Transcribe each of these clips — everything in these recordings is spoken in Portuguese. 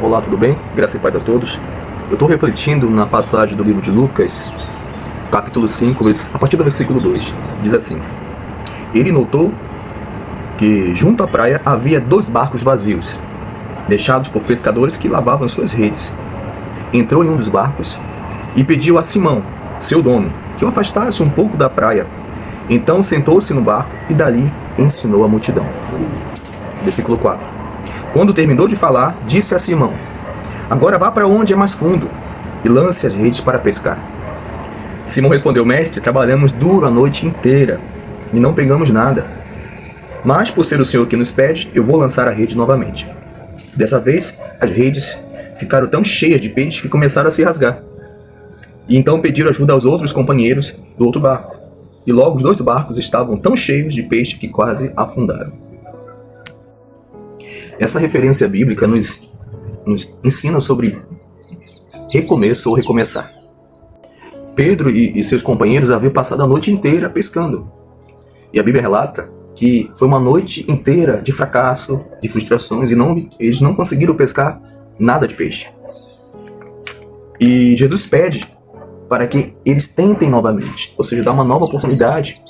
Olá, tudo bem? Graça e paz a todos. Eu estou refletindo na passagem do livro de Lucas, capítulo 5, a partir do versículo 2. Diz assim: Ele notou que junto à praia havia 2 barcos vazios, deixados por pescadores que lavavam suas redes. Entrou em um dos barcos e pediu a Simão, seu dono, que o afastasse um pouco da praia. Então sentou-se no barco e dali ensinou a multidão. Versículo 4. Quando terminou de falar, disse a Simão: Agora vá para onde é mais fundo e lance as redes para pescar. Simão respondeu: Mestre, trabalhamos duro a noite inteira e não pegamos nada. Mas por ser o Senhor que nos pede, eu vou lançar a rede novamente. Dessa vez, as redes ficaram tão cheias de peixe que começaram a se rasgar. E então pediram ajuda aos outros companheiros do outro barco. E logo os 2 barcos estavam tão cheios de peixe que quase afundaram. Essa referência bíblica nos ensina sobre recomeço ou recomeçar. Pedro e seus companheiros haviam passado a noite inteira pescando. E a Bíblia relata que foi uma noite inteira de fracasso, de frustrações, e eles não conseguiram pescar nada de peixe. E Jesus pede para que eles tentem novamente, ou seja, dar uma nova oportunidade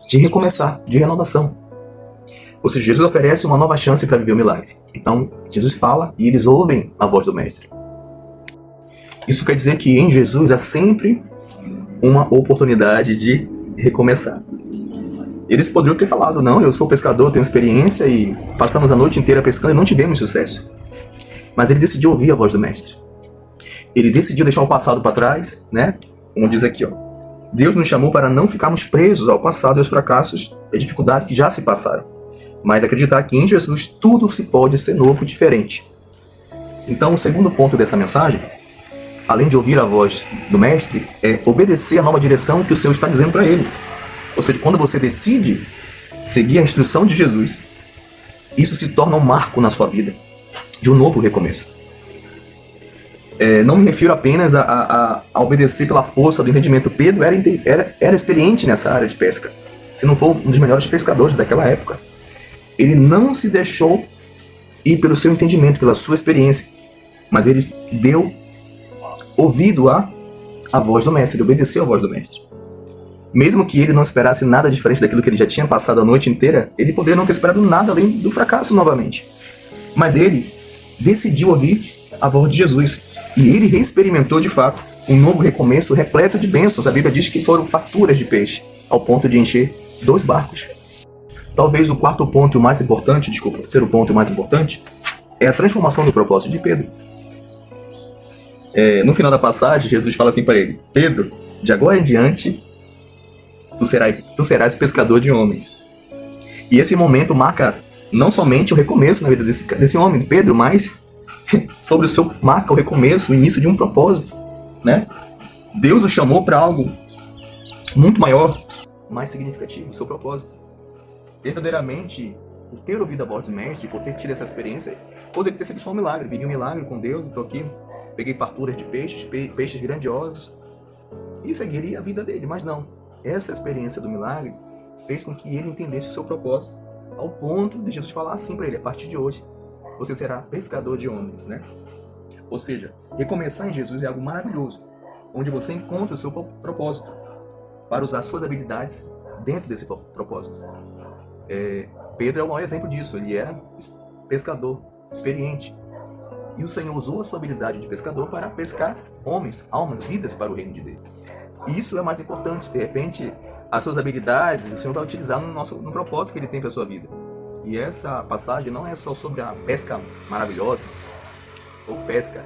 de recomeçar, de renovação. Ou seja, Jesus oferece uma nova chance para viver o milagre. Então, Jesus fala e eles ouvem a voz do Mestre. Isso quer dizer que em Jesus há sempre uma oportunidade de recomeçar. Eles poderiam ter falado: não, eu sou pescador, tenho experiência e passamos a noite inteira pescando e não tivemos sucesso. Mas ele decidiu ouvir a voz do Mestre. Ele decidiu deixar o passado para trás, né? Como diz aqui, ó. Deus nos chamou para não ficarmos presos ao passado e aos fracassos e dificuldades que já se passaram, mas acreditar que em Jesus tudo se pode ser novo e diferente. Então, o segundo ponto dessa mensagem, além de ouvir a voz do Mestre, é obedecer a nova direção que o Senhor está dizendo para ele. Ou seja, quando você decide seguir a instrução de Jesus, isso se torna um marco na sua vida, de um novo recomeço. Não me refiro apenas a obedecer pela força do entendimento. Pedro era experiente nessa área de pesca, se não for um dos melhores pescadores daquela época. Ele não se deixou ir pelo seu entendimento, pela sua experiência, mas ele deu ouvido à voz do Mestre, ele obedeceu à voz do Mestre. Mesmo que ele não esperasse nada diferente daquilo que ele já tinha passado a noite inteira, ele poderia não ter esperado nada além do fracasso novamente. Mas ele decidiu ouvir a voz de Jesus, e ele reexperimentou de fato um novo recomeço repleto de bênçãos. A Bíblia diz que foram farturas de peixe, ao ponto de encher 2 barcos. Talvez o quarto ponto e o mais importante, o terceiro ponto e o mais importante, é a transformação do propósito de Pedro. No final da passagem, Jesus fala assim para ele: Pedro, de agora em diante, tu serás pescador de homens. E esse momento marca não somente o recomeço na vida desse homem, Pedro, mas marca o recomeço, o início de um propósito, né? Deus o chamou para algo muito maior, mais significativo, o seu propósito. Verdadeiramente, por ter ouvido a voz do Mestre, por ter tido essa experiência, poderia ter sido só um milagre. Vivi um milagre com Deus, estou aqui, peguei farturas de peixes grandiosos, e seguiria a vida dele. Mas não, essa experiência do milagre fez com que ele entendesse o seu propósito, ao ponto de Jesus falar assim para ele: a partir de hoje, você será pescador de homens, né? Ou seja, recomeçar em Jesus é algo maravilhoso, onde você encontra o seu propósito, para usar suas habilidades dentro desse propósito. Pedro é o maior exemplo disso. Ele era pescador, experiente. E o Senhor usou a sua habilidade de pescador para pescar homens, almas, vidas para o reino de Deus. E isso é mais importante. De repente, as suas habilidades o Senhor vai utilizar no propósito que Ele tem para a sua vida. E essa passagem não é só sobre a pesca maravilhosa, ou pesca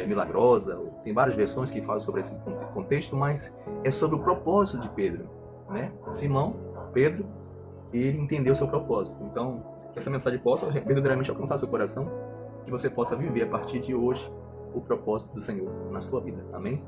milagrosa. Tem várias versões que falam sobre esse contexto, mas é sobre o propósito de Pedro, né? Simão, Pedro, ele entendeu o seu propósito. Então, que essa mensagem possa verdadeiramente alcançar seu coração, que você possa viver a partir de hoje o propósito do Senhor na sua vida. Amém?